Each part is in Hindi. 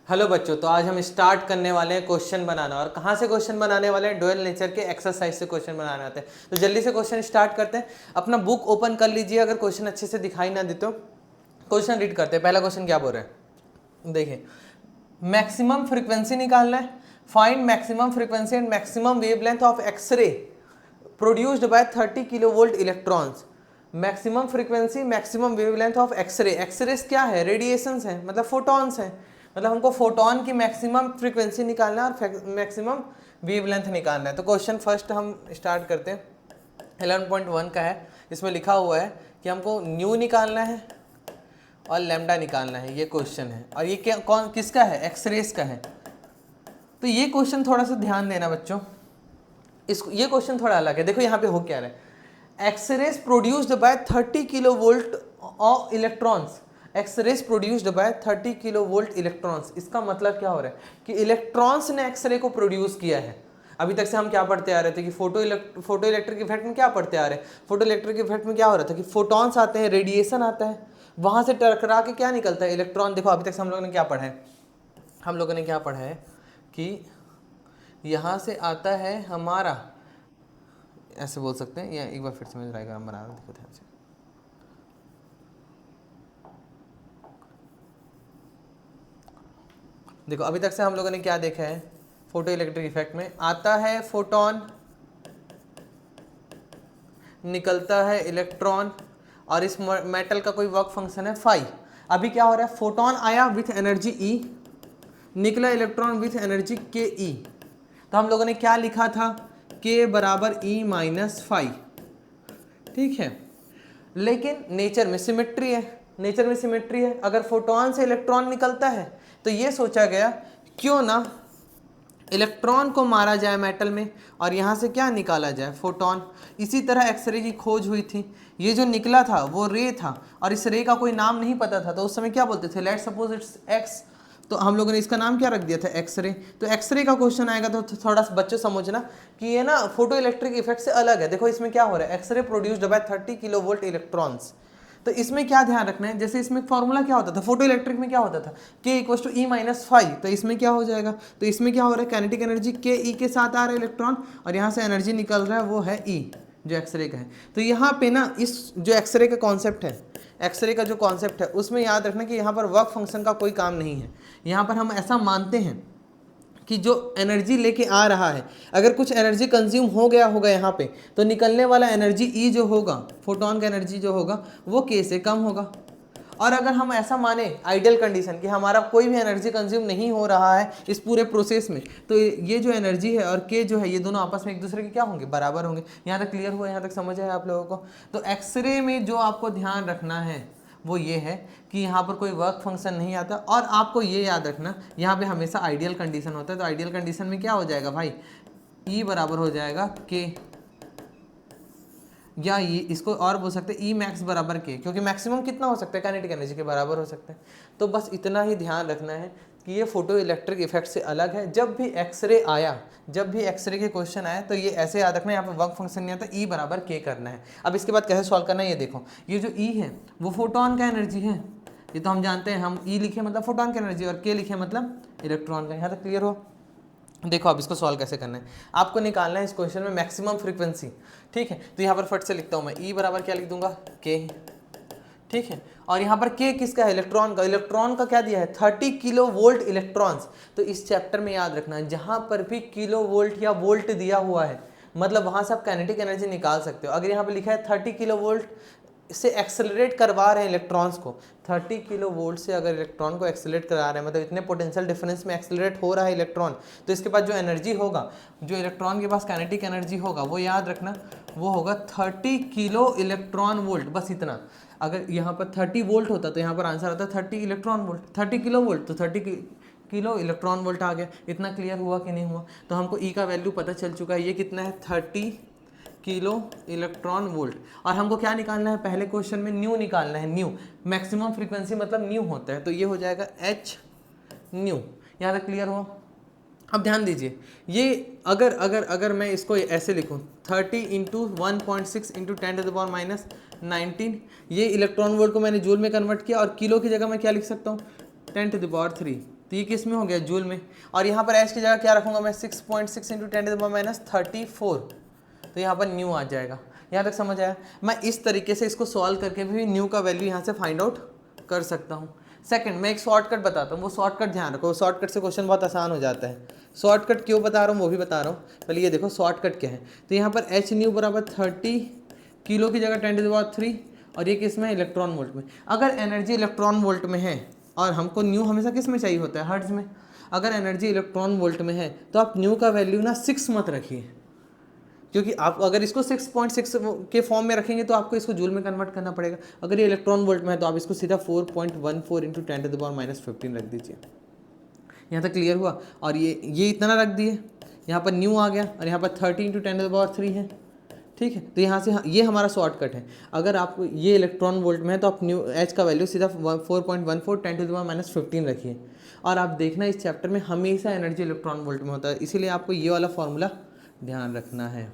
हेलो बच्चों, तो आज हम स्टार्ट करने वाले हैं क्वेश्चन बनाना। और कहाँ से क्वेश्चन बनाने वाले हैं? डुअल नेचर के एक्सरसाइज से क्वेश्चन बनाने आते हैं। तो जल्दी से क्वेश्चन स्टार्ट करते हैं। अपना बुक ओपन कर लीजिए, अगर क्वेश्चन अच्छे से दिखाई ना दे तो क्वेश्चन रीड करते हैं। पहला क्वेश्चन क्या बोल रहे हैं, देखिए। मैक्सिमम फ्रीक्वेंसी निकालना है। Find maximum frequency and maximum wavelength of x ray produced by 30 kilovolt electrons. Maximum frequency, maximum wavelength of x ray. X rays क्या है? रेडिएशंस हैं, मतलब फोटॉन्स हैं। मतलब हमको फोटोन की मैक्सिमम फ्रीक्वेंसी निकालना है और मैक्सिमम वेवलेंथ निकालना है। तो क्वेश्चन फर्स्ट हम स्टार्ट करते हैं। 11.1 का है। इसमें लिखा हुआ है कि हमको न्यू निकालना है और लैम्डा निकालना है। ये क्वेश्चन है और ये क्या कौन किसका है? एक्सरेस का है। तो ये क्वेश्चन थोड़ा सा ध्यान देना बच्चों। ये क्वेश्चन थोड़ा अलग है। देखो यहाँ पे हो क्या रहा है। X-rays produced by 30 kilo volt of electrons. X-rays produced by 30 kilo volt electrons. इसका मतलब क्या हो रहा है कि इलेक्ट्रॉन्स ने एक्सरे को प्रोड्यूस किया है। अभी तक से हम क्या पढ़ते आ रहे थे कि फोटो इलेक्ट्रिक इफेक्ट में क्या पढ़ते आ रहे हैं? फोटो इलेक्ट्रिक इफेक्ट में क्या हो रहा था कि फोटॉन्स आते हैं, रेडिएशन आता है, वहां से टकरा के क्या निकलता है? इलेक्ट्रॉन। देखो अभी तक से हम लोगों ने क्या पढ़ा है? हम लोगों ने क्या पढ़ा है कि यहाँ से आता है हमारा, ऐसे बोल सकते हैं, या एक बार फिर से मैं डायग्राम बना रहा हूँ, देखो ध्यान से। देखो अभी तक से हम लोगों ने क्या देखा है? फोटो इलेक्ट्रिक इफेक्ट में आता है फोटोन, निकलता है इलेक्ट्रॉन, और इस मेटल का कोई वर्क फंक्शन है फाई। अभी क्या हो रहा है? फोटोन आया विथ एनर्जी ई, निकला इलेक्ट्रॉन विथ एनर्जी के ई। तो हम लोगों ने क्या लिखा था? के बराबर ई माइनस फाई। ठीक है, लेकिन नेचर में सिमेट्री है। नेचर में सिमेट्री है। अगर फोटोन से इलेक्ट्रॉन निकलता है तो ये सोचा गया क्यों ना इलेक्ट्रॉन को मारा जाए मेटल में और यहाँ से क्या निकाला जाए? फोटोन। इसी तरह एक्सरे की खोज हुई थी। ये जो निकला था वो रे था और इस रे का कोई नाम नहीं पता था, तो उस समय क्या बोलते थे? Let suppose it's x. तो हम लोगों ने इसका नाम क्या रख दिया था? एक्सरे। तो एक्सरे का क्वेश्चन आएगा तो थोड़ा सा बच्चों समझना कि ये ना फोटो इलेक्ट्रिक इफेक्ट से अलग है। देखो इसमें क्या हो रहा है? X ray produced by 30 kilo volt electrons. तो इसमें क्या ध्यान रखना है? जैसे इसमें फॉर्मूला क्या होता था? फोटो इलेक्ट्रिक में क्या होता था? K equal to E minus phi. तो इसमें क्या हो जाएगा? तो इसमें क्या हो रहा है? काइनेटिक एनर्जी के ई के साथ आ रहा है इलेक्ट्रॉन और यहाँ से एनर्जी निकल रहा है, वो है ई, जो एक्सरे का है। तो यहाँ पे ना इस जो एक्सरे का कॉन्सेप्ट है, एक्सरे का जो कॉन्सेप्ट है उसमें याद रखना कि यहाँ पर वर्क फंक्शन का कोई काम नहीं है। यहाँ पर हम ऐसा मानते हैं कि जो एनर्जी लेके आ रहा है, अगर कुछ एनर्जी कंज्यूम हो गया होगा यहाँ पे, तो निकलने वाला एनर्जी ई जो होगा, फोटोन का एनर्जी जो होगा, वो के से कम होगा। और अगर हम ऐसा माने आइडियल कंडीशन कि हमारा कोई भी एनर्जी कंज्यूम नहीं हो रहा है इस पूरे प्रोसेस में, तो ये जो एनर्जी है और के जो है, ये दोनों आपस में एक दूसरे के क्या होंगे? बराबर होंगे। यहाँ तक क्लियर हुआ? यहाँ तक समझ है आप लोगों को? तो एक्सरे में जो आपको ध्यान रखना है वो ये है कि यहाँ पर कोई वर्क फंक्शन नहीं आता। और आपको ये याद रखना, यहाँ पे हमेशा आइडियल कंडीशन होता है। तो आइडियल कंडीशन में क्या हो जाएगा भाई? ई बराबर हो जाएगा के, या ये इसको और बोल सकते हैं ई मैक्स बराबर के, क्योंकि मैक्सिमम कितना हो सकता है? काइनेटिक एनर्जी के बराबर हो सकता है। तो बस इतना ही ध्यान रखना है कि ये फोटो इलेक्ट्रिक इफेक्ट से अलग है। जब भी एक्सरे आया, जब भी एक्सरे के क्वेश्चन आए, तो ये ऐसे याद रखना है, यहाँ पर वर्क फंक्शन नहीं आता, ई बराबर के करना है। अब इसके बाद कैसे सॉल्व करना है ये देखो। ये जो ई है वो फोटोन का एनर्जी है, ये तो हम जानते हैं। हम ई लिखे मतलब फोटोन का एनर्जी और के लिखे मतलब इलेक्ट्रॉन का। यहाँ तक क्लियर हो? देखो अब इसको सॉल्व कैसे करना है। आपको निकालना है इस क्वेश्चन में मैक्सिमम फ्रीक्वेंसी। ठीक है, तो यहाँ पर फट से लिखता हूँ मैं, ई बराबर क्या लिख दूंगा? के। ठीक है, और यहाँ पर के किसका है? इलेक्ट्रॉन का। इलेक्ट्रॉन का क्या दिया है? 30 किलो वोल्ट इलेक्ट्रॉन्स। तो इस चैप्टर में याद रखना है, जहाँ पर भी किलो वोल्ट या वोल्ट दिया हुआ है, मतलब वहाँ से आप काइनेटिक एनर्जी निकाल सकते हो। अगर यहाँ पर लिखा है 30 किलो वोल्ट से एक्सेलरेट करवा रहे हैं इलेक्ट्रॉन्स को, 30 किलो वोल्ट से अगर इलेक्ट्रॉन को एक्सेलरेट करा रहे हैं, मतलब इतने पोटेंशियल डिफरेंस में एक्सेलरेट हो रहा है इलेक्ट्रॉन, तो इसके पास जो एनर्जी होगा, जो इलेक्ट्रॉन के पास काइनेटिक एनर्जी होगा, वो याद रखना वो होगा 30 किलो इलेक्ट्रॉन वोल्ट। बस इतना। अगर यहाँ पर 30 वोल्ट होता तो यहाँ पर आंसर आता 30 इलेक्ट्रॉन वोल्ट। 30 किलो वोल्ट तो 30 किलो इलेक्ट्रॉन वोल्ट आ गया। इतना क्लियर हुआ कि नहीं हुआ? तो हमको ई का वैल्यू पता चल चुका है, ये कितना है? 30 किलो इलेक्ट्रॉन वोल्ट। और हमको क्या निकालना है? पहले क्वेश्चन में न्यू निकालना है। न्यू मैक्सिमम फ्रीक्वेंसी मतलब न्यू होता है, तो ये हो जाएगा एच न्यू। यहाँ तक क्लियर हो? अब ध्यान दीजिए, ये अगर अगर अगर मैं इसको ऐसे लिखूँ 30 इंटू 1.6 इंटू 10⁻⁹, ये इलेक्ट्रॉन वोल्ट को मैंने जूल में कन्वर्ट किया और किलो की जगह मैं क्या लिख सकता हूँ? 10⁻³ तो ये किस में हो गया, जूल में। और यहाँ पर एच की जगह क्या रखूँगा मैं, 6.6 इंटू 10⁻34, तो यहाँ पर न्यू आ जाएगा। यहाँ तक समझ आया। मैं इस तरीके से इसको सॉल्व करके भी न्यू का वैल्यू यहाँ से फाइंड आउट कर सकता हूँ। सेकंड, मैं एक शॉर्टकट बताता हूँ, वो शॉर्टकट ध्यान रखो, शॉर्टकट से क्वेश्चन बहुत आसान हो जाता है। शॉर्टकट क्यों बता रहा हूँ वो भी बता रहा हूँ, पहले ये देखो शॉर्टकट क्या है। तो यहाँ पर एच न्यू बराबर 30 किलो की जगह 10⁻3, और ये किस में, इलेक्ट्रॉन वोल्ट में। अगर एनर्जी इलेक्ट्रॉन वोल्ट में है और हमको न्यू हमेशा किस में चाहिए होता है, हर्ट्ज में। अगर एनर्जी इलेक्ट्रॉन वोल्ट में है तो आप न्यू का वैल्यू ना 6 मत रखिए, क्योंकि आप अगर इसको 6.6 के फॉर्म में रखेंगे तो आपको इसको जूल में कन्वर्ट करना पड़ेगा। अगर ये इलेक्ट्रॉन वोल्ट में है तो आप इसको सीधा 4.14 इंटू 10⁻15 रख दीजिए। यहाँ तक क्लियर हुआ। और ये इतना रख दिए, यहाँ पर न्यू आ गया, और यहाँ पर 30 इंटू 10⁻3 है, ठीक है। तो यहाँ से ये हमारा शॉर्टकट है। अगर आपको ये इलेक्ट्रॉन वोल्ट में है तो आप न्यू एच का वैल्यू सीधा 4.14 10⁻15 रखिए। और आप देखना इस चैप्टर में हमेशा एनर्जी इलेक्ट्रॉन वोल्ट में होता है, इसीलिए आपको ये वाला फॉर्मूला ध्यान रखना है।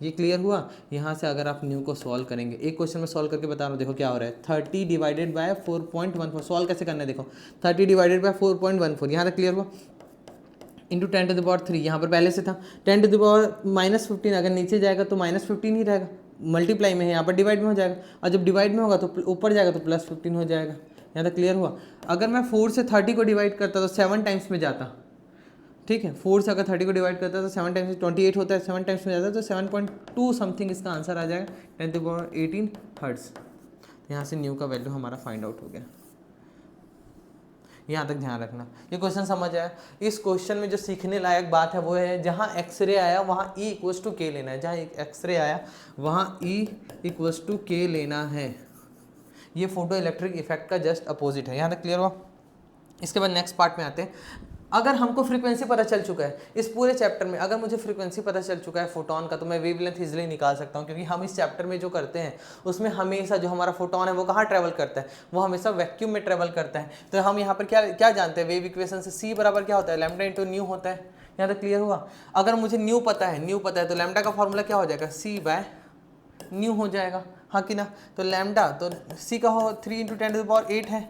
ये क्लियर हुआ। यहाँ से अगर आप न्यू को सॉल्व करेंगे, एक क्वेश्चन में सॉल्व करके बता रहा हूँ, देखो क्या हो रहा है, 30 डिवाइडेड बाय 4.14, सॉल्व कैसे करना है देखो, 30 डिवाइडेड बाय 4.14, यहाँ तक क्लियर हुआ, इंटू 10⁻3, यहाँ पर पहले से था 10⁻−15, अगर नीचे जाएगा तो -15 ही रहेगा, मल्टीप्लाई में है, यहाँ पर डिवाइड में हो जाएगा, और जब डिवाइड में होगा तो ऊपर जाएगा तो +15 हो जाएगा। यहाँ तक क्लियर हुआ। अगर मैं 4 से 30 को डिवाइड करता तो 7 टाइम्स में जाता, ठीक है। 4 से अगर 30 को डिवाइड करता है तो 7 टाइम्स 28 होता है, 7 टाइम्स में जाता है तो 7.2 समथिंग इसका आंसर आ जाएगा, 10⁻18 हर्ट्ज। यहाँ से न्यू का वैल्यू हमारा फाइंड आउट हो गया। यहाँ तक ध्यान रखना। ये क्वेश्चन समझ आया। इस क्वेश्चन में जो सीखने लायक बात है वो है, जहाँ एक्सरे आया वहाँ E = K लेना है, जहाँ एक्सरे आया वहाँ E = K लेना है। ये फोटो इलेक्ट्रिक इफेक्ट का जस्ट अपोजिट है। यहाँ तक क्लियर हुआ। इसके बाद नेक्स्ट पार्ट में आते हैं। अगर हमको फ्रीक्वेंसी पता चल चुका है इस पूरे चैप्टर में, अगर मुझे फ्रीक्वेंसी पता चल चुका है फोटोन का, तो मैं वेवलेंथ इजीली निकाल सकता हूँ, क्योंकि हम इस चैप्टर में जो करते हैं उसमें हमेशा जो हमारा फोटोन है वो कहाँ ट्रैवल करता है, वो हमेशा वैक्यूम में ट्रैवल करता है। तो हम यहाँ पर क्या क्या जानते हैं, वेव इक्वेशन से C बराबर क्या होता है, लैम्डा इंटू न्यू होता है। यहाँ तक क्लियर हुआ। अगर मुझे न्यू पता है तो लैम्डा का फॉर्मूला क्या हो जाएगा, C/न्यू हो जाएगा, हाँ कि ना। तो लैम्डा तो C का हो 3 इंटू 10⁸ है,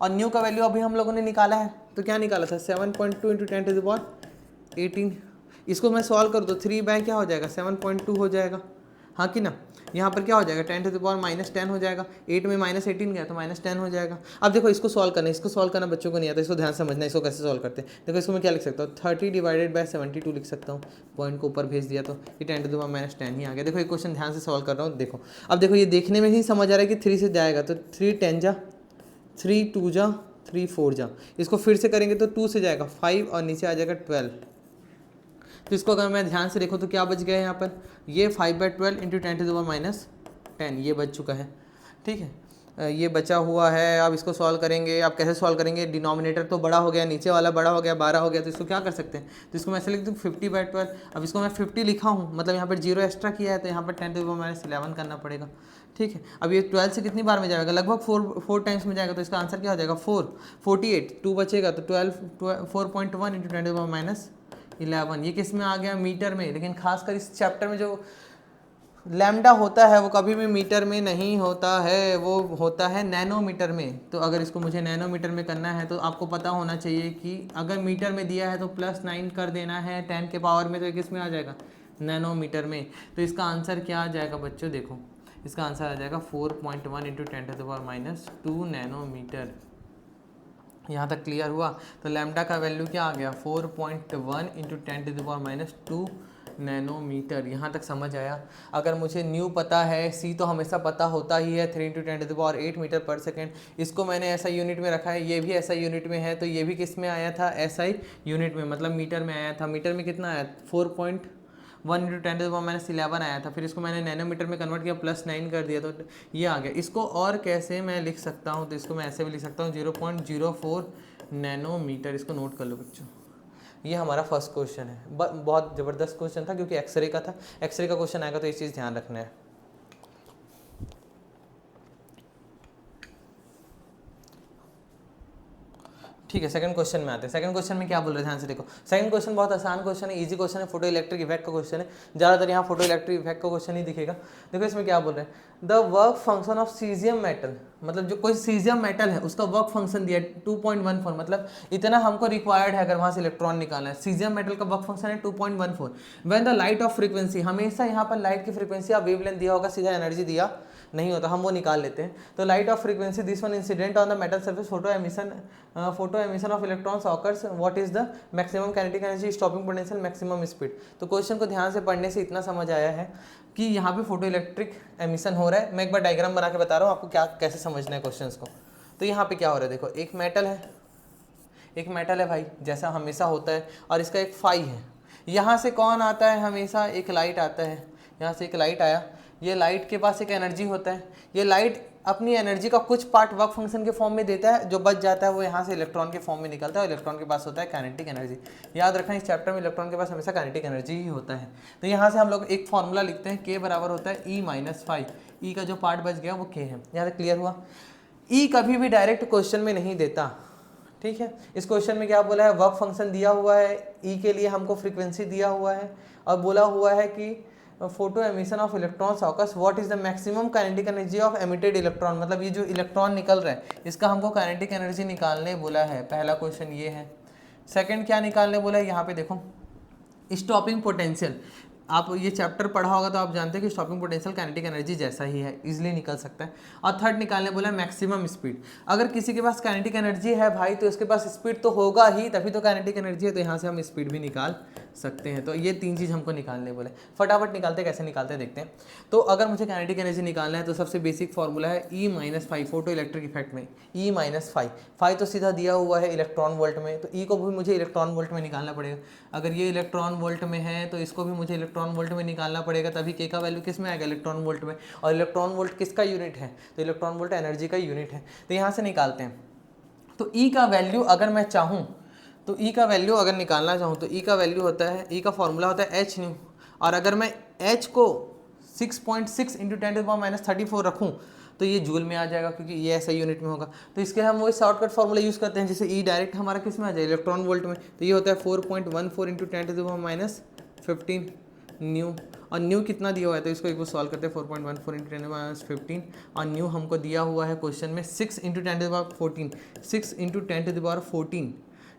और न्यू का वैल्यू अभी हम लोगों ने निकाला है, तो क्या निकाला था, 7.2 इंटू 10⁸18। इसको मैं सॉल्व कर दो, 3 क्या हो जाएगा, 7.2 हो जाएगा, हाँ कि ना। यहाँ पर क्या हो जाएगा, 10⁻−10 हो जाएगा, 8 में -18 गया तो -10 हो जाएगा। अब देखो इसको सॉल्व करना है, इसको सॉल्व करना बच्चों को नहीं आता, इसको ध्यान समझना है, इसको कैसे सॉल्व करते हैं। देखो इसको मैं क्या लिख सकता हूँ, 30 डिवाइडेड बाय 72 लिख सकता हूँ, पॉइंट को ऊपर भेज दिया तो ये 10⁻−10 ही आ गया। देखो ये क्वेश्चन ध्यान से सॉल्व कर रहा हूँ। देखो अब देखो ये देखने में ही समझ आ रहा है कि 3 से जाएगा, तो 3 10 जा, 3 2 जा, 3 4 जा। इसको फिर से करेंगे तो 2 से जाएगा 5 और नीचे आ जाएगा 12। तो इसको अगर मैं ध्यान से देखूँ तो क्या बच गया है यहाँ पर, ये 5/12 इंटू 10⁻10 ये बच चुका है, ठीक है। ये बचा हुआ है। अब इसको सॉल्व करेंगे, आप कैसे सॉल्व करेंगे, डिनोमिनेटर तो बड़ा हो गया, नीचे वाला बड़ा हो गया, 12 हो गया, तो इसको क्या कर सकते हैं, तो इसको मैं ऐसे लिख दूँ 50/12। अब इसको मैं 50 लिखा हूँ, मतलब यहाँ पर 0 एक्स्ट्रा किया है, तो यहाँ पर 10⁻11 करना पड़ेगा, ठीक है। अब ये 12 से कितनी बार में जाएगा, लगभग 4 टाइम्स में जाएगा, तो इसका आंसर क्या हो जाएगा 48, 2 बचेगा तो 4.1 इंटू 10⁻11। ये किस में आ गया, मीटर में। लेकिन खासकर इस चैप्टर में जो लैम्डा होता है वो कभी भी मीटर में नहीं होता है, वो होता है नैनोमीटर में। तो अगर इसको मुझे नैनोमीटर में करना है तो आपको पता होना चाहिए कि अगर मीटर में दिया है तो +9 कर देना है 10 के पावर में, तो किस में आ जाएगा, नैनोमीटर में। तो इसका आंसर क्या आ जाएगा बच्चों, देखो इसका आंसर आ जाएगा 4.1 इंटू 10⁻2 नैनोमीटर। यहाँ तक क्लियर हुआ। तो लैम्डा का वैल्यू क्या आ गया, 4.1 इंटू 10⁻2 नैनोमीटर। यहाँ तक समझ आया। अगर मुझे न्यू पता है, C तो हमेशा पता होता ही है, 3 इंटू 10⁸ मीटर पर सेकेंड। इसको मैंने ऐसा यूनिट में रखा है, ये भी ऐसा यूनिट में है, तो ये भी किस में आया था, SI यूनिट में, मतलब मीटर में आया था। मीटर में कितना आया, 4.1 इंटू 10⁻11 आया था। फिर इसको मैंने नैनोमीटर में कन्वर्ट किया, +9 कर दिया, तो ये आ गया। इसको और कैसे मैं लिख सकता हूँ, तो इसको मैं ऐसे भी लिख सकता हूँ 0.04 नैनोमीटर। इसको नोट कर लो बच्चों। ये हमारा फर्स्ट क्वेश्चन है। बहुत ज़बरदस्त क्वेश्चन था, क्योंकि एक्सरे का था। एक्सरे का क्वेश्चन आएगा तो ये चीज़ ध्यान रखना है। ठीक है, सेकंड क्वेश्चन में आते हैं। सेकंड क्वेश्चन में क्या बोल रहे हैं, ध्यान से देखो। सेकंड क्वेश्चन बहुत आसान क्वेश्चन है, इजी क्वेश्चन है, फोटो इलेक्ट्रिक इफेक्ट का क्वेश्चन है। ज़्यादातर यहाँ फोटो इलेक्ट्रिक इफेक्ट का क्वेश्चन ही दिखेगा। देखो इसमें क्या बोल रहे हैं, the work function of caesium metal, मतलब जो कोई सीजियम मेटल है उसका वर्क फंक्शन दिया है 2.14, मतलब इतना हमको रिक्वायर्ड है अगर वहाँ से इलेक्ट्रॉन निकालना है। सीजियम मेटल का वर्क फंक्शन है 2.14। When the light of frequency, हमेशा यहाँ पर लाइट की फ्रीक्वेंसी या वेवलेंथ दिया होगा, सीधा एनर्जी दिया नहीं होता, हम वो निकाल लेते हैं। तो light of frequency this one incident on the metal surface, photo emission of electrons occurs, what is the maximum kinetic energy, stopping potential, maximum speed. तो क्वेश्चन को ध्यान से पढ़ने से इतना समझ आया है कि यहाँ पे फोटो इलेक्ट्रिक एमिशन हो रहा है। मैं एक बार डायग्राम बना के बता रहा हूँ आपको क्या कैसे समझना है क्वेश्चन को। तो यहाँ पे क्या हो रहा है, देखो एक मेटल है भाई, जैसा हमेशा होता है, और इसका एक फाई है। यहाँ से कौन आता है, हमेशा एक लाइट आता है, यहाँ से एक लाइट आया, ये लाइट के पास एक एनर्जी होता है, ये लाइट अपनी एनर्जी का कुछ पार्ट वर्क फंक्शन के फॉर्म में देता है, जो बच जाता है वो यहाँ से इलेक्ट्रॉन के फॉर्म में निकलता है, और इलेक्ट्रॉन के पास होता है काइनेटिक एनर्जी। याद रखना इस चैप्टर में इलेक्ट्रॉन के पास हमेशा काइनेटिक एनर्जी ही होता है। तो यहाँ से हम लोग एक फॉर्मूला लिखते हैं, के बराबर होता है E - फाई, ई का जो पार्ट बच गया वो के है। यहाँ से क्लियर हुआ। ई कभी भी डायरेक्ट क्वेश्चन में नहीं देता, ठीक है। इस क्वेश्चन में क्या बोला है, वर्क फंक्शन दिया हुआ है, ई के लिए हमको फ्रीक्वेंसी दिया हुआ है, और बोला हुआ है कि photo emission of electrons occurs, what is the maximum kinetic energy of emitted electron, मतलब ये जो इलेक्ट्रॉन निकल रहा है इसका हमको काइनेटिक एनर्जी निकालने बोला है। पहला क्वेश्चन ये है। सेकंड क्या निकालने बोला है, यहाँ पे देखो स्टॉपिंग पोटेंशियल। आप ये चैप्टर पढ़ा होगा तो आप जानते हैं कि स्टॉपिंग पोटेंशियल काइनेटिक एनर्जी जैसा ही है, इजीली निकल सकता है। और थर्ड निकालने बोला है मैक्सिमम स्पीड। अगर किसी के पास काइनेटिक एनर्जी है भाई तो उसके पास स्पीड तो होगा ही, तभी तो काइनेटिक एनर्जी है, तो यहाँ से हम स्पीड भी निकाल सकते हैं। तो ये तीन चीज़ हमको निकालने बोले। फटाफट निकालते, कैसे निकालते देखते हैं। तो अगर मुझे काइनेटिक एनर्जी निकालना है तो सबसे बेसिक फॉर्मूला है E - phi, photo electric effect में E - फाई। फाई तो सीधा दिया हुआ है इलेक्ट्रॉन वोल्ट में, तो E को भी मुझे इलेक्ट्रॉन वोल्ट में निकालना पड़ेगा। अगर ये इलेक्ट्रॉन वोल्ट में है तो इसको भी मुझे इलेक्ट्रॉन वोल्ट में निकालना पड़ेगा, तभी के का वैल्यू किस में आएगा, इलेक्ट्रॉन वोल्ट में। और इलेक्ट्रॉन वोल्ट किसका यूनिट है, तो इलेक्ट्रॉन वोल्ट एनर्जी का यूनिट है। तो यहाँ से निकालते हैं। तो E का वैल्यू अगर मैं चाहूँ तो E का वैल्यू अगर निकालना चाहूँ तो E का वैल्यू होता है, E का फॉर्मूला होता है h न्यू, और अगर मैं h को 6.6 × 10⁻34 रखूँ तो ये जूल में आ जाएगा, क्योंकि ये ऐसा यूनिट में होगा। तो इसके हम वही शॉर्टकट फॉर्मूला यूज़ करते हैं, जैसे E डायरेक्ट हमारा किस में आ जाए, इलेक्ट्रॉन वोल्ट में। तो ये होता है 4.14 × 10⁻15 न्यू, और न्यू कितना दिया हुआ है तो इसको एक बार सॉल्व करते हैं। 4.14 × 10⁻15, और न्यू हमको दिया हुआ है क्वेश्चन में 6 × 10⁻14, 6 × 10⁻14,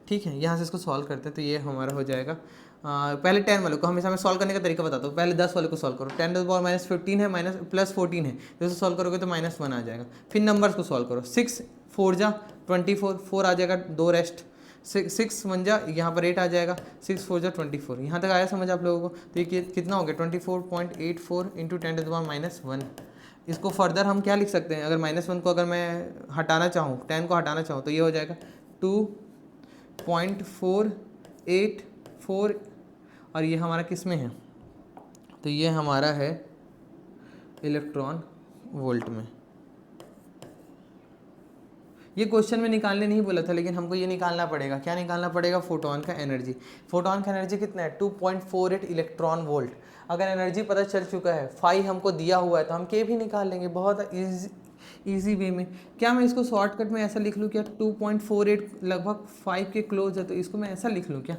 ठीक है। यहाँ से इसको सॉल्व करते हैं तो ये हमारा हो जाएगा। पहले 10 वाले को, हमेशा मैं सॉल्व करने का तरीका बताता हूँ। पहले 10 वाले को सॉल्व करो, 10⁻−15 है, +14 है, तो इसे सॉल्व करोगे तो -1 आ जाएगा। फिर नंबर्स को सॉल्व करो, 6 4 जा 24, 4 आ जाएगा, 2 रेस्ट, 6 1 जा, यहाँ पर 8 आ जाएगा, 6 4 जा 24। यहाँ तक आया समझ आप लोगों को। तो ये कितना हो गया, 24.84 × 10⁻−1। इसको फर्दर हम क्या लिख सकते हैं, अगर -1 को अगर मैं हटाना चाहूँ, 10 को हटाना चाहूँ तो ये हो जाएगा 2.484, और ये हमारा किस में है, तो ये हमारा है इलेक्ट्रॉन वोल्ट में। ये क्वेश्चन में निकालने नहीं बोला था, लेकिन हमको ये निकालना पड़ेगा। क्या निकालना पड़ेगा, फोटोन का एनर्जी। फोटोन का एनर्जी कितना है, 2.48 इलेक्ट्रॉन वोल्ट। अगर एनर्जी पता चल चुका है, फाई हमको दिया हुआ है, तो हम के भी निकाल लेंगे बहुत ईजी वे में। क्या मैं इसको शॉर्टकट में ऐसा लिख लूँ क्या, 2.48 लगभग 5 के क्लोज है, तो इसको मैं ऐसा लिख लूँ क्या,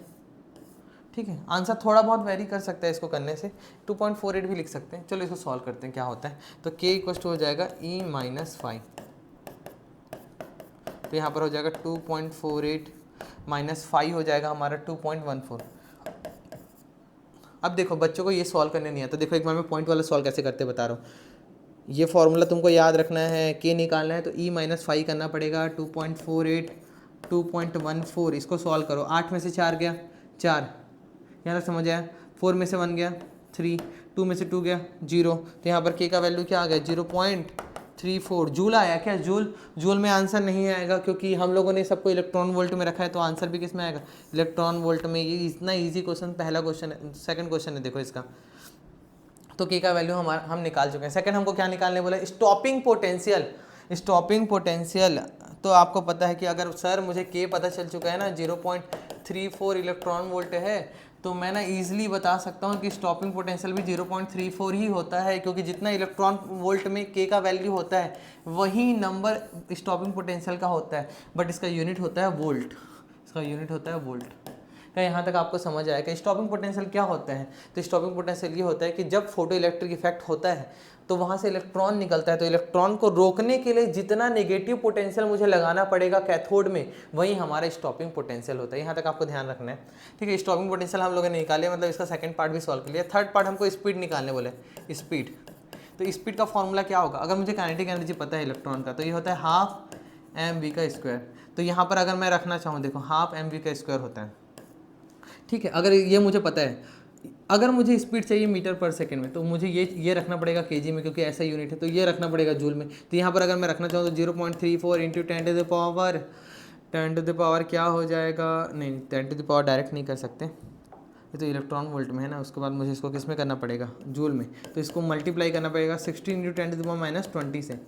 ठीक है। आंसर थोड़ा बहुत वेरी कर सकता है इसको करने से, 2.48 भी लिख सकते हैं। चलो इसको सॉल्व करते हैं क्या होता है। तो के इक्वल टू हो जाएगा E - फाई, तो यहाँ पर हो जाएगा 2.48 - 5 हो जाएगा हमारा 2.14। अब देखो बच्चों को ये सॉल्व करने नहीं आता, देखो एक बार मैं पॉइंट वाला सॉल्व कैसे करते बता रहा हूँ। ये फॉर्मूला तुमको याद रखना है, के निकालना है तो E - फाई करना पड़ेगा, 2.48 2.14, इसको सॉल्व करो। 8 में से 4 गया 4, यहाँ तक समझ आया। 4 में से 1 गया 3, 2 में से 2 गया 0, तो यहाँ पर के का वैल्यू क्या आ गया, 0.34 जूल आया। क्या जूल में आंसर नहीं आएगा, क्योंकि हम लोगों ने सबको इलेक्ट्रॉन वोल्ट में रखा है, तो आंसर भी किस में आएगा, इलेक्ट्रॉन वोल्ट में। ये इतना ईजी क्वेश्चन पहला क्वेश्चन है, सेकंड क्वेश्चन है देखो इसका। तो के का वैल्यू हम निकाल चुके हैं। सेकंड हमको क्या निकालने बोला, स्टॉपिंग पोटेंशियल। स्टॉपिंग पोटेंशियल तो आपको पता है कि अगर सर मुझे के पता चल चुका है ना 0.34 इलेक्ट्रॉन वोल्ट है, तो मैं ना ईजिली बता सकता हूँ कि स्टॉपिंग पोटेंशियल भी 0.34 ही होता है, क्योंकि जितना इलेक्ट्रॉन वोल्ट में के का वैल्यू होता है वही नंबर स्टॉपिंग पोटेंशियल का होता है, बट इसका यूनिट होता है वोल्ट, इसका यूनिट होता है वोल्ट। क्या यहाँ तक आपको समझ आया कि स्टॉपिंग पोटेंशियल क्या होता है? तो स्टॉपिंग पोटेंशियल ये होता है कि जब फोटो इलेक्ट्रिक इफेक्ट होता है तो वहाँ से इलेक्ट्रॉन निकलता है, तो इलेक्ट्रॉन को रोकने के लिए जितना नेगेटिव पोटेंशियल मुझे लगाना पड़ेगा कैथोड में, वही हमारा स्टॉपिंग पोटेंशियल होता है। यहाँ तक आपको ध्यान रखना है, ठीक है। स्टॉपिंग पोटेंशियल हम लोगों ने निकाले, मतलब इसका सेकंड पार्ट भी सॉल्व कर लिया। थर्ड पार्ट हमको स्पीड निकालने बोले, स्पीड। तो स्पीड का फॉर्मूला क्या होगा? अगर मुझे काइनेटिक एनर्जी पता है इलेक्ट्रॉन का, तो ये होता है हाफ एम वी का स्क्वायर। तो यहाँ पर अगर मैं रखना चाहूँ, देखो हाफ एम वी का स्क्वायर होता है, ठीक है। अगर ये मुझे पता है, अगर मुझे स्पीड चाहिए मीटर पर सेकंड में, तो मुझे ये रखना पड़ेगा केजी में, क्योंकि ऐसा यूनिट है, तो ये रखना पड़ेगा जूल में। तो यहाँ पर अगर मैं रखना चाहूँ तो 0.34 इंटू 10 टू द पावर क्या हो जाएगा? नहीं, 10 टू द पावर डायरेक्ट नहीं कर सकते, ये तो इलेक्ट्रॉन वोल्ट में है ना। उसके बाद मुझे इसको किस में करना पड़ेगा? जूल में। तो इसको मल्टीप्लाई करना पड़ेगा 16 इंटू 10 टू द पावर -20 से।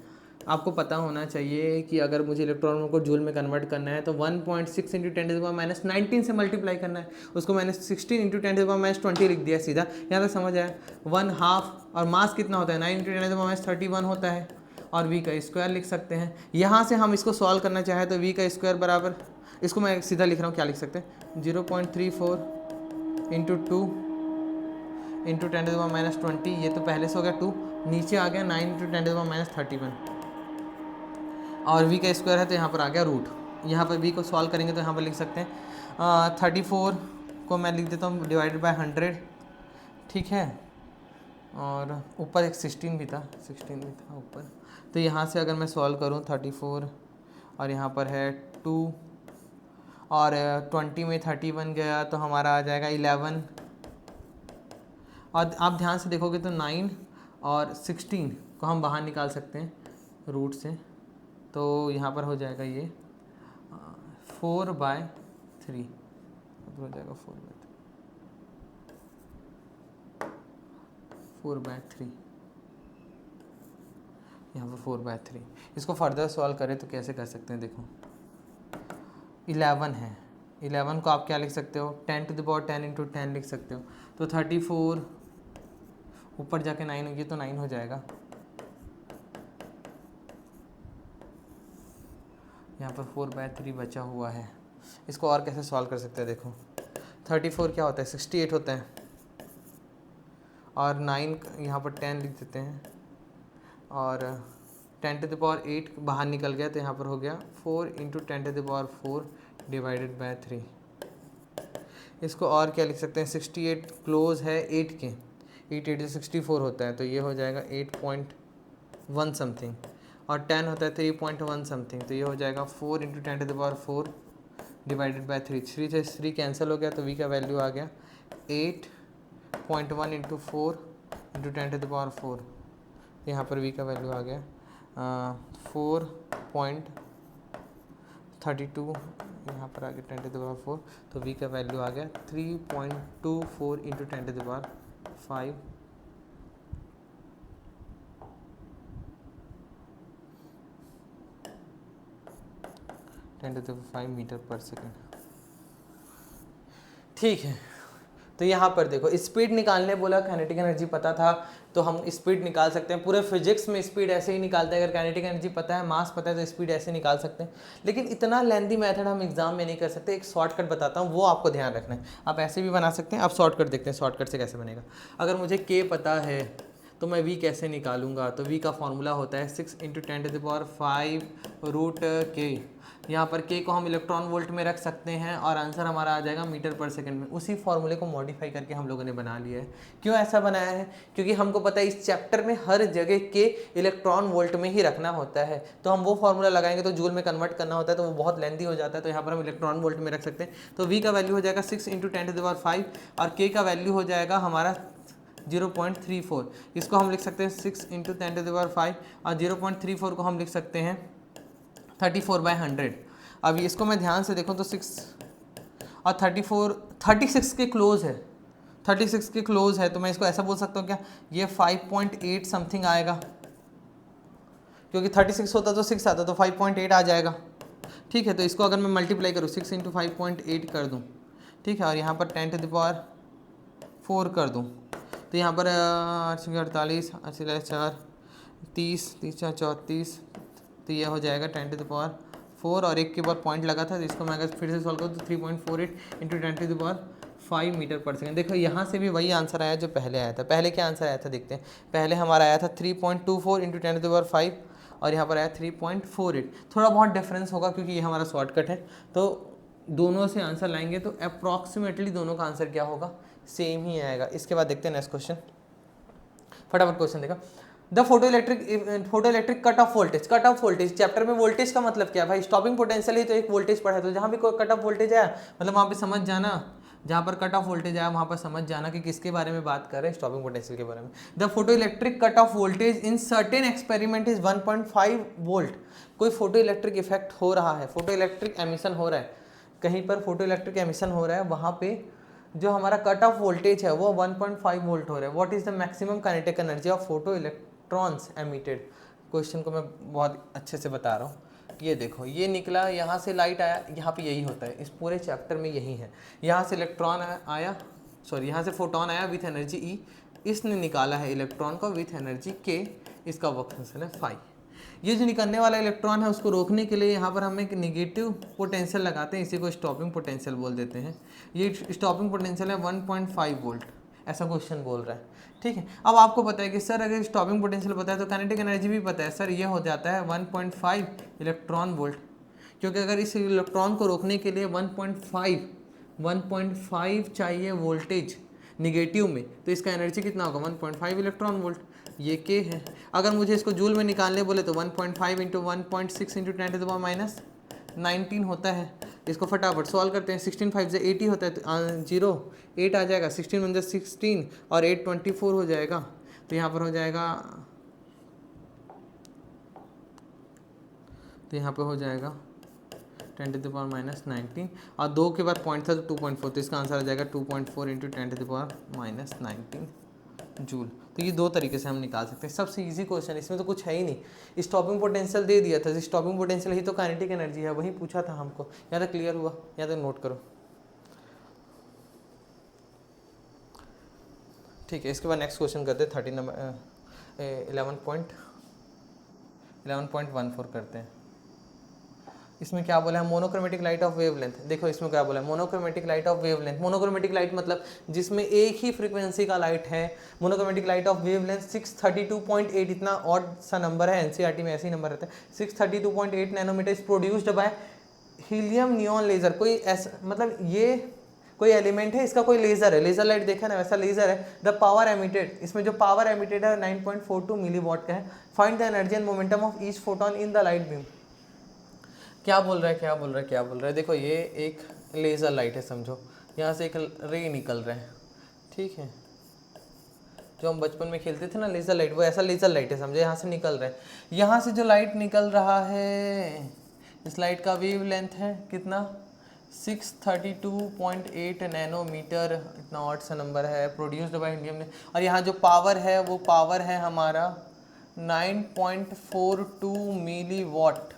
आपको पता होना चाहिए कि अगर मुझे इलेक्ट्रॉनों को जूल में कन्वर्ट करना है तो 1.6 इंटू 10 टू द पावर -19 से मल्टीप्लाई करना है। उसको मैंने 16 इंटू 10 टू द पावर -20 लिख दिया सीधा। यहाँ तक समझ आया? 1/2, और मास कितना होता है? 9 इंटू 10 टू द पावर -31 होता है, और v का स्क्वायर लिख सकते हैं। यहाँ से हम इसको सॉल्व करना चाहें तो v का स्क्वायर बराबर, इसको मैं सीधा लिख रहा हूँ, क्या लिख सकते हैं? 0.34 into 2 into 10 to the power -20, ये तो पहले से हो गया 2, नीचे आ गया 9 इंटू 10 टू द पावर -31, और v का स्क्वायर है तो यहाँ पर आ गया रूट। यहाँ पर v को सॉल्व करेंगे तो यहाँ पर लिख सकते हैं 34 को मैं लिख देता हूँ डिवाइडेड बाय 100, ठीक है। और ऊपर एक 16 भी था ऊपर। तो यहाँ से अगर मैं सॉल्व करूँ 34, और यहाँ पर है 2, और 20 में 31 गया तो हमारा आ जाएगा 11, और आप ध्यान से देखोगे तो 9 और 16 को हम बाहर निकाल सकते हैं रूट से, तो यहाँ पर हो जाएगा ये 4/3 हो जाएगा 4/3 यहाँ पर 4/3। इसको फर्दर सॉल्व करें तो कैसे कर सकते हैं? देखो 11 है, 11 को आप क्या लिख सकते हो? 10 टू द पावर 10 इंटू 10 लिख सकते हो। तो 34 ऊपर जाके 9 होगी तो 9 हो जाएगा। यहाँ पर 4/3 बचा हुआ है। इसको और कैसे सॉल्व कर सकते हैं? देखो 34 क्या होता है? 68 होता है, और 9 यहाँ पर 10 लिख देते हैं, और 10 टू द पावर 8 बाहर निकल गया तो यहाँ पर हो गया 4 into 10 to the power 4 divided by 3। इसको और क्या लिख सकते हैं? 68 क्लोज है 8 के, 8 8 से 64 होता है, तो ये हो जाएगा 8.1 समथिंग, और 10 होता है 3.1 समथिंग, तो ये हो जाएगा 4 into 10 to the power 4 divided by 3। 3 से 3 कैंसिल हो गया तो v का वैल्यू आ गया 8.1 into 4 into 10 to the power 4। यहाँ पर v का वैल्यू आ गया 4.32, यहाँ पर आ गया 10 टू द पावर 4, तो v का वैल्यू आ गया 3.24 into 10 to the power 5 10 to the 5 metre per second, ठीक है। तो यहाँ पर देखो स्पीड निकालने बोला, काइनेटिक एनर्जी पता था तो हम स्पीड निकाल सकते हैं। पूरे फिजिक्स में स्पीड ऐसे ही निकालते हैं, अगर काइनेटिक एनर्जी पता है, मास पता है, तो स्पीड ऐसे निकाल सकते हैं। लेकिन इतना लेंथी मेथड हम एग्जाम में नहीं कर सकते। एक शॉर्टकट बताता हूँ, वो आपको ध्यान रखना है। आप ऐसे भी बना सकते हैं। आप शॉर्टकट देखते हैं, शॉर्टकट से कैसे बनेगा। अगर मुझे के पता है तो मैं v कैसे निकालूंगा? तो v का फॉर्मूला होता है 6 into 10 to the power 5 root के। यहाँ पर k को हम इलेक्ट्रॉन वोल्ट में रख सकते हैं और आंसर हमारा आ जाएगा मीटर पर सेकंड में। उसी फॉर्मूले को मॉडिफाई करके हम लोगों ने बना लिया है। क्यों ऐसा बनाया है? क्योंकि हमको पता है इस चैप्टर में हर जगह के इलेक्ट्रॉन वोल्ट में ही रखना होता है, तो हम वो फॉर्मूला लगाएंगे तो जूल में कन्वर्ट करना होता है, तो वो बहुत लेंथी हो जाता है। तो यहाँ पर हम इलेक्ट्रॉन वोल्ट में रख सकते हैं। तो v का वैल्यू हो जाएगा 6 इंटू 10 टू द पावर 5 और k का वैल्यू हो जाएगा हमारा 0.34। इसको हम लिख सकते हैं 6 इंटू 10 टू द पावर 5 और 0.34 को हम लिख सकते हैं 34/100। अब इसको मैं ध्यान से देखूं तो 6 और 36 के क्लोज है, 36 के क्लोज है, तो मैं इसको ऐसा बोल सकता हूँ क्या? ये 5.8 समथिंग आएगा, क्योंकि 36 होता तो 6 आता, तो 5.8 आ जाएगा। ठीक है, तो इसको अगर मैं मल्टीप्लाई करूँ 6 इंटू 5.8 कर दूँ, ठीक है, और यहाँ पर 10 टू द पावर 4 कर दूँ तो यहाँ पर 48 4 30 30 34, तो ये हो जाएगा 10⁴ और एक के बाद पॉइंट लगा था, तो इसको मैं अगर फिर से सॉल्व करूँ तो 3.48 इंटू 10⁵ मीटर पर सेकेंड। देखो यहाँ से भी वही आंसर आया जो पहले आया था। पहले क्या आंसर आया था देखते हैं। पहले हमारा आया था 3.24 इंटू 10⁵ और यहाँ पर आया 3.48। थोड़ा बहुत डिफरेंस होगा क्योंकि ये हमारा शॉर्टकट है, तो दोनों से आंसर लाएंगे तो अप्रॉक्सीमेटली दोनों का आंसर क्या होगा, सेम ही आएगा। इसके बाद देखते हैं नेक्स्ट क्वेश्चन, फटाफट क्वेश्चन देखा। The photo electric cut off voltage. Cut off voltage chapter में वोल्टेज का मतलब क्या है भाई, स्टॉपिंग पोटेंशियल ही तो एक वोल्टेज पढ़ा है, तो जहाँ भी कोई कट ऑफ वोल्टेज आया मतलब वहाँ पे समझ जाना, जहाँ पर कट ऑफ वोल्टेज आया वहाँ पर समझ जाना कि किसके बारे में बात कर रहे हैं, स्टॉपिंग पोटेंशियल के बारे में। The photo electric cut off voltage in certain experiment is 1.5 volt. कोई फोटो इलेक्ट्रिक इफेक्ट हो रहा है, फोटो इलेक्ट्रिक एमिशन हो रहा है, कहीं पर फोटो इलेक्ट्रिक एमिशन हो रहा है, वहाँ पे जो हमारा कट ऑफ वोल्टेज है वो 1.5 वोल्ट हो रहा है। What is the maximum kinetic energy of photo electrons emitted. Question को मैं बहुत अच्छे से बता रहा हूँ। ये देखो, ये निकला, यहाँ से लाइट आया, यहाँ पे यही होता है, इस पूरे चैप्टर में यही है। यहाँ से इलेक्ट्रॉन आया, सॉरी यहाँ से फोटोन आया विथ एनर्जी ई, इसने निकाला है इलेक्ट्रॉन को विथ एनर्जी के, इसका वर्क फंक्शन है फाई। ये जो निकलने वाला इलेक्ट्रॉन है उसको रोकने के लिए यहाँ पर हम एक नेगेटिव पोटेंशियल लगाते हैं, इसी को स्टॉपिंग पोटेंशियल बोल देते हैं। ये स्टॉपिंग पोटेंशियल है 1.5 वोल्ट, ऐसा क्वेश्चन बोल रहा है। ठीक है, अब आपको पता है कि सर अगर स्टॉपिंग पोटेंशियल पता है तो काइनेटिक एनर्जी भी पता है। सर ये हो जाता है 1.5 इलेक्ट्रॉन वोल्ट, क्योंकि अगर इस इलेक्ट्रॉन को रोकने के लिए 1.5 चाहिए वोल्टेज नेगेटिव में, तो इसका एनर्जी कितना होगा 1.5 इलेक्ट्रॉन वोल्ट, ये के है। अगर मुझे इसको जूल में निकालने बोले तो 1.5 इंटू 1.6 इंटू 10⁻⁹ होता है। इसको फटाफट सॉल्व करते हैं। 16 5 से 80 होता है तो 0 8 आ जाएगा, 16 1 16 और 8 24 हो जाएगा, तो यहाँ पर हो जाएगा, तो यहाँ पे हो जाएगा 10⁻⁹ और 2 के बाद पॉइंट था तो 2.4, तो इसका आंसर आ जाएगा 2.4 इंटू 10⁻⁹ जूल। तो ये दो तरीके से हम निकाल सकते हैं। सबसे इजी क्वेश्चन, इसमें तो कुछ है ही नहीं। स्टॉपिंग पोटेंशियल दे दिया था, स्टॉपिंग पोटेंशियल ही तो काइनेटिक एनर्जी है, वही पूछा था हमको। या तो क्लियर हुआ, या तो नोट करो। ठीक है, इसके बाद नेक्स्ट क्वेश्चन करते हैं 11.14 करते हैं। इसमें क्या बोला है, मोनोक्रोमेटिक लाइट ऑफ वेवलेंथ। देखो इसमें क्या बोला है, monochromatic light of wavelength. Monochromatic light मतलब जिसमें एक ही फ्रीक्वेंसी का लाइट है। मोनोक्रोमेटिक लाइट ऑफ वेवलेंथ 632.8, इतना ऑड सा नंबर है, एनसीईआरटी में ऐसे ही नंबर रहता है। 632.8 nanometre is produced by helium neon laser. कोई ऐसा मतलब ये कोई एलिमेंट है, इसका कोई लेजर है, लेजर लाइट देखा ना वैसा लेजर है। द पावर एमिटेड, इसमें जो पावर एमिटेड है 9.42 मिलीवॉट का है। Find the energy and momentum of each photon in the light beam. क्या बोल रहा है, देखो ये एक लेज़र लाइट है, समझो यहाँ से एक रे निकल रहा है, ठीक है। जो हम बचपन में खेलते थे ना लेज़र लाइट, वो ऐसा लेज़र लाइट है, समझो यहाँ से निकल रहा है। यहाँ से जो लाइट निकल रहा है, इस लाइट का वेव लेंथ है कितना, 632.8 नैनोमीटर, इतना ऑड सा नंबर है, प्रोड्यूस्ड बाय इंडियम ने। और यहाँ जो पावर है वो पावर है हमारा 9.42 मिलीवॉट,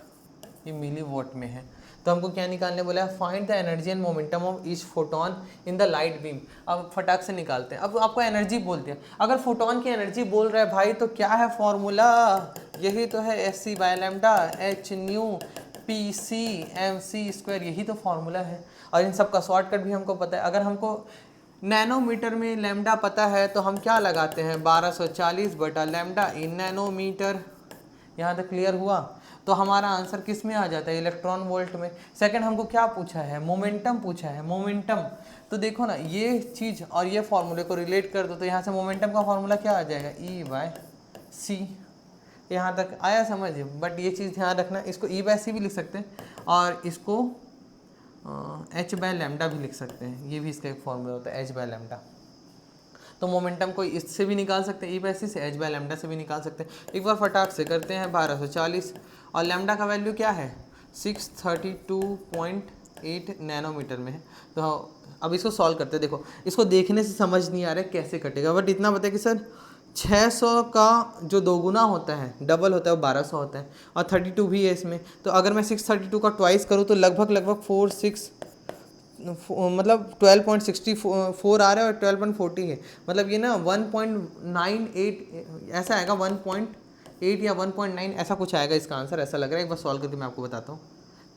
ये मिलीवॉट में है। तो हमको क्या निकालने बोला है, find the energy and momentum of each photon in the light beam. अब फटाक से निकालते हैं। अब आपको एनर्जी बोल दिया, अगर फोटोन की एनर्जी बोल रहा है भाई तो क्या है फॉर्मूला, यही तो है Sc/λ Pc/mc², यही तो फॉर्मूला है। और इन सब का शॉर्टकट भी हमको पता है। अगर हमको नैनोमीटर में लैम्डा पता है तो हम क्या लगाते हैं, 1240/λ इन नैनोमीटर। यहाँ तक क्लियर हुआ। तो हमारा आंसर किस में आ जाता है, इलेक्ट्रॉन वोल्ट में। सेकंड हमको क्या पूछा है, मोमेंटम पूछा है, मोमेंटम। तो देखो ना ये चीज़ और ये फॉर्मूले को रिलेट कर दो, तो यहाँ से मोमेंटम का फॉर्मूला क्या आ जाएगा, E/c। यहाँ तक आया समझ, बट ये चीज़ ध्यान रखना, इसको E/c भी लिख सकते हैं और इसको h/λ भी लिख सकते हैं, ये भी इसका एक फॉर्मूला होता है h/λ। तो मोमेंटम को इससे भी निकाल सकते हैं, E/c से, h/λ से भी निकाल सकते हैं। एक बार फटाक से करते हैं, 1240 और लैम्डा का वैल्यू क्या है, 632.8 नैनोमीटर में है। तो अब इसको सॉल्व करते हैं। देखो इसको देखने से समझ नहीं आ रहा है कैसे कटेगा, बट इतना पता है कि सर 600 का जो दोगुना होता है, डबल होता है, वो 1200 होता है, और 32 भी है इसमें। तो अगर मैं 632 का ट्वाइस करूँ तो लगभग 4 6 मतलब 12.64 आ रहा है और 12.40 है, मतलब ये ना 1.98 ऐसा आएगा, 1.8 या 1.9 ऐसा कुछ आएगा इसका आंसर, ऐसा लग रहा है। एक बार सॉल्व करके मैं आपको बताता हूँ,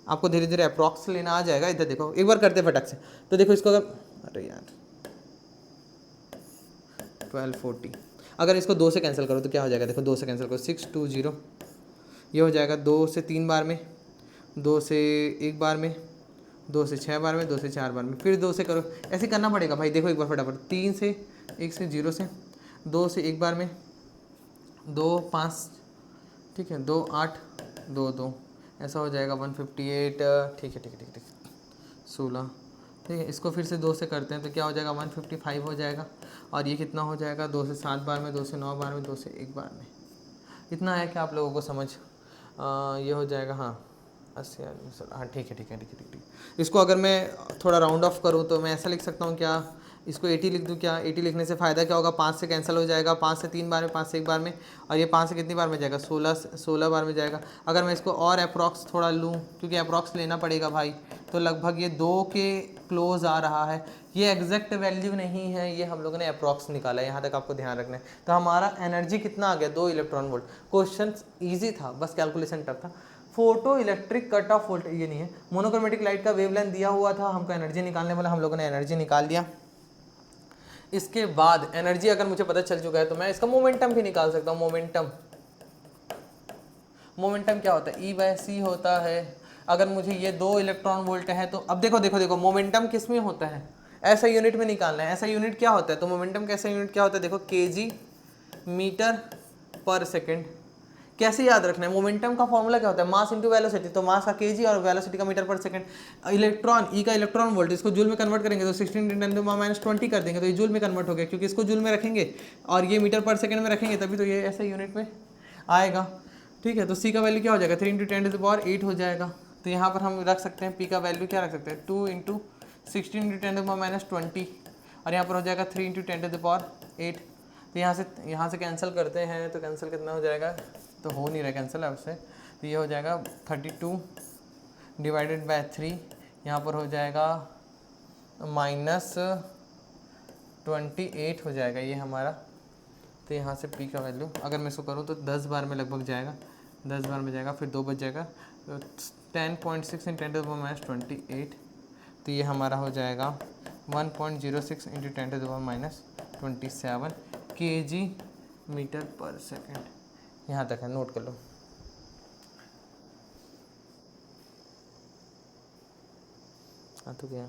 आपको धीरे धीरे अप्रॉक्स लेना आ जाएगा। इधर देखो एक बार करते फटक से, तो देखो इसको अगर, अरे यार 1240, अगर इसको 2 से कैंसिल करो तो क्या हो जाएगा, देखो 2 से कैंसिल करो 620, ये हो जाएगा 2 से 3 बार में, 2 से 1 बार में, 2 से 6 बार में, 2 से 4 बार में, फिर 2 से करो, ऐसे करना पड़ेगा भाई। देखो एक बार फटाफट, 3 से 1 से 0 से, 2 से 1 बार में, 2 5, ठीक है, 2 8 2 2, ऐसा हो जाएगा 158, ठीक है ठीक है ठीक है ठीक है 16, ठीक है। इसको फिर से 2 से करते हैं तो क्या हो जाएगा, 155 हो जाएगा। और ये कितना हो जाएगा, 2 से 7 बार में, 2 से 9 बार में, 2 से 1 बार में। इतना है कि आप लोगों को समझ ये हो जाएगा, हाँ 80, हाँ ठीक है ठीक है ठीक है ठीक है। इसको अगर मैं थोड़ा राउंड ऑफ करूँ तो मैं ऐसा लिख सकता हूँ, क्या इसको 80 लिख दूँ, क्या 80 लिखने से फ़ायदा क्या होगा, 5 से कैंसिल हो जाएगा, 5 से 3 बार में, 5 से 1 बार में, और ये 5 से कितनी बार में जाएगा, 16 बार में जाएगा। अगर मैं इसको और अप्रॉक्स थोड़ा लूँ, क्योंकि अप्रॉक्स लेना पड़ेगा भाई, तो लगभग ये 2 के क्लोज आ रहा है। ये एग्जैक्ट वैल्यू नहीं है, ये हम लोगों ने अप्रॉक्स निकाला है, यहाँ तक आपको ध्यान रखना है। तो हमारा एनर्जी कितना आ गया, 2 इलेक्ट्रॉन वोल्ट। क्वेश्चन ईजी था, बस कैलकुलेशन टफ था। Photo electric cut off volt, ये नहीं है, मोनोक्रोमेटिक लाइट का वेवलेंथ दिया हुआ था, हमको एनर्जी निकालने वाला, हम लोगों ने एनर्जी निकाल दिया। इसके बाद एनर्जी अगर मुझे पता चल चुका है तो मैं इसका मोमेंटम भी निकाल सकता हूँ। मोमेंटम क्या होता है, E/c होता है। अगर मुझे ये 2 इलेक्ट्रॉन वोल्ट है तो अब देखो देखो देखो, मोमेंटम किस में होता है, ऐसा यूनिट में निकालना है। ऐसा यूनिट क्या होता है, तो मोमेंटम का ऐसा यूनिट क्या होता है, देखो kg मीटर पर सेकेंड। कैसे याद रखना है, मोमेंटम का फॉर्मूला क्या होता है, मास इंटू वेलोसिटी, तो मास का केजी और वेलोसिटी का मीटर पर सेकंड। इलेक्ट्रॉन ई का इलेक्ट्रॉन वोल्ट, इसको जूल में कन्वर्ट करेंगे तो 16 × 10⁻⁻20 कर देंगे तो ये जूल में कन्वर्ट हो गया, क्योंकि इसको जूल में रखेंगे और ये मीटर पर सेकंड में रखेंगे तभी तो ये ऐसे यूनिट में आएगा। ठीक है, तो सी का वैल्यू क्या हो जाएगा, 3 × 10⁸ हो जाएगा। तो यहाँ पर हम रख सकते हैं पी का वैल्यू क्या रख सकते हैं, 2 × 16 × 10⁻⁻20, और यहाँ पर हो जाएगा 3 × 10⁸। तो यहाँ से कैंसिल करते हैं तो कैंसिल कितना हो जाएगा, तो हो नहीं रहा कैंसिल आपसे, तो ये हो जाएगा 32 / 3, यहाँ पर हो जाएगा -28 हो जाएगा ये हमारा। तो यहाँ से पी का वैल्यू अगर मैं इसको करूँ तो 10 बार में लगभग जाएगा, 10 बार में जाएगा, फिर 2 बच जाएगा, तो 10.6 × 10⁻28, तो ये हमारा हो जाएगा 1.06 × 10⁻27 kg मीटर पर सेकेंड। यहाँ तक है, नोट कर लो। तो क्या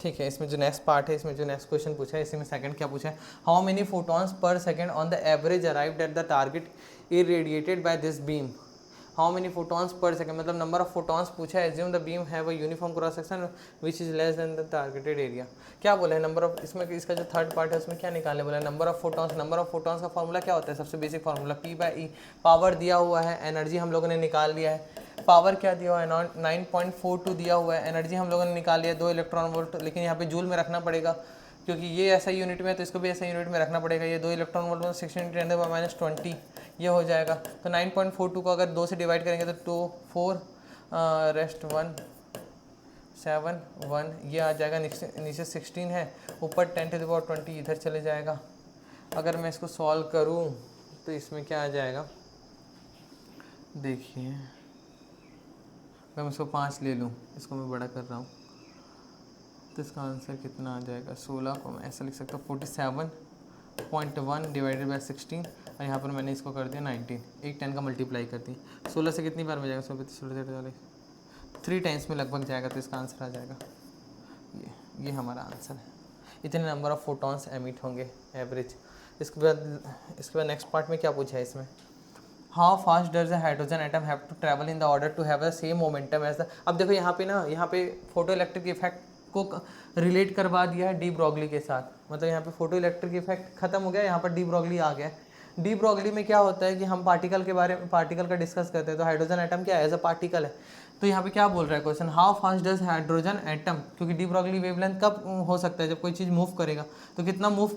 ठीक है, इसमें जो नेक्स्ट पार्ट है, इसमें जो नेक्स्ट क्वेश्चन पूछा है, इसी में सेकंड क्या पूछा है, how many photons per second on the average arrived at the target irradiated by this beam. How many photons per second, मतलब नंबर ऑफ फोटॉन्स पूछा है। Assume the beam have a uniform cross section which is less than the targeted area. क्या बोला है, नंबर ऑफ, इसमें इसका जो थर्ड पार्ट है उसमें क्या निकालने बोला है, number of photons. Number of photons का फॉर्मूला क्या होता है, सबसे बेसिक फॉर्मूला P/E। पावर दिया हुआ है, एनर्जी हम लोगों ने निकाल लिया है। पावर क्या दिया हुआ है, 9.42 दिया हुआ है। एनर्जी हम लोगों ने निकाल लिया 2 इलेक्ट्रॉन वोल्ट, लेकिन यहाँ पे जूल में रखना पड़ेगा क्योंकि ये ऐसा यूनिट में है तो इसको भी ऐसा यूनिट में रखना पड़ेगा। ये 2 इलेक्ट्रॉन वोल्ट में 16 × 10⁻20 ये हो जाएगा। तो 9.42 को अगर 2 से डिवाइड करेंगे तो 2 4 रेस्ट 1 7 1 ये आ जाएगा, नीचे 16 है, ऊपर 10⁻20 इधर चले जाएगा। अगर मैं इसको सॉल्व करूँ तो इसमें क्या आ जाएगा, देखिए अगर मैं इसको 5 ले लूँ, इसको मैं बड़ा कर रहा हूँ तो इसका आंसर कितना आ जाएगा, 16 को मैं ऐसा लिख सकता हूँ 47.1 / 16, और यहाँ पर मैंने इसको कर दिया 19, एक 10 का मल्टीप्लाई कर दी। 16 से कितनी बार में जाएगा, 16 3 टाइम्स में लगभग जाएगा, तो इसका आंसर आ जाएगा ये हमारा आंसर है। इतने नंबर ऑफ फोटॉन्स एमिट होंगे एवरेज। इसके बाद नेक्स्ट पार्ट में क्या पूछा है इसमें, how fast does a hydrogen atom have to travel in the order to have the same momentum as the. अब देखो यहाँ पे फोटो इलेक्ट्रिक इफेक्ट को रिलेट करवा दिया है डी ब्रॉगली के साथ, मतलब यहाँ पे फोटो इलेक्ट्रिक इफेक्ट खत्म हो गया, यहाँ पर डी ब्रॉगली आ गया। डी ब्रॉगली में क्या होता है कि हम पार्टिकल के बारे में, पार्टिकल का डिस्कस करते हैं, तो हाइड्रोजन एटम क्या है, एज अ पार्टिकल है। तो यहाँ पे क्या बोल रहा है question, how fast does hydrogen atom, क्योंकि डी ब्रॉगली वेवलेंथ कब हो सकता है, जब कोई चीज़ मूव करेगा, तो कितना मूव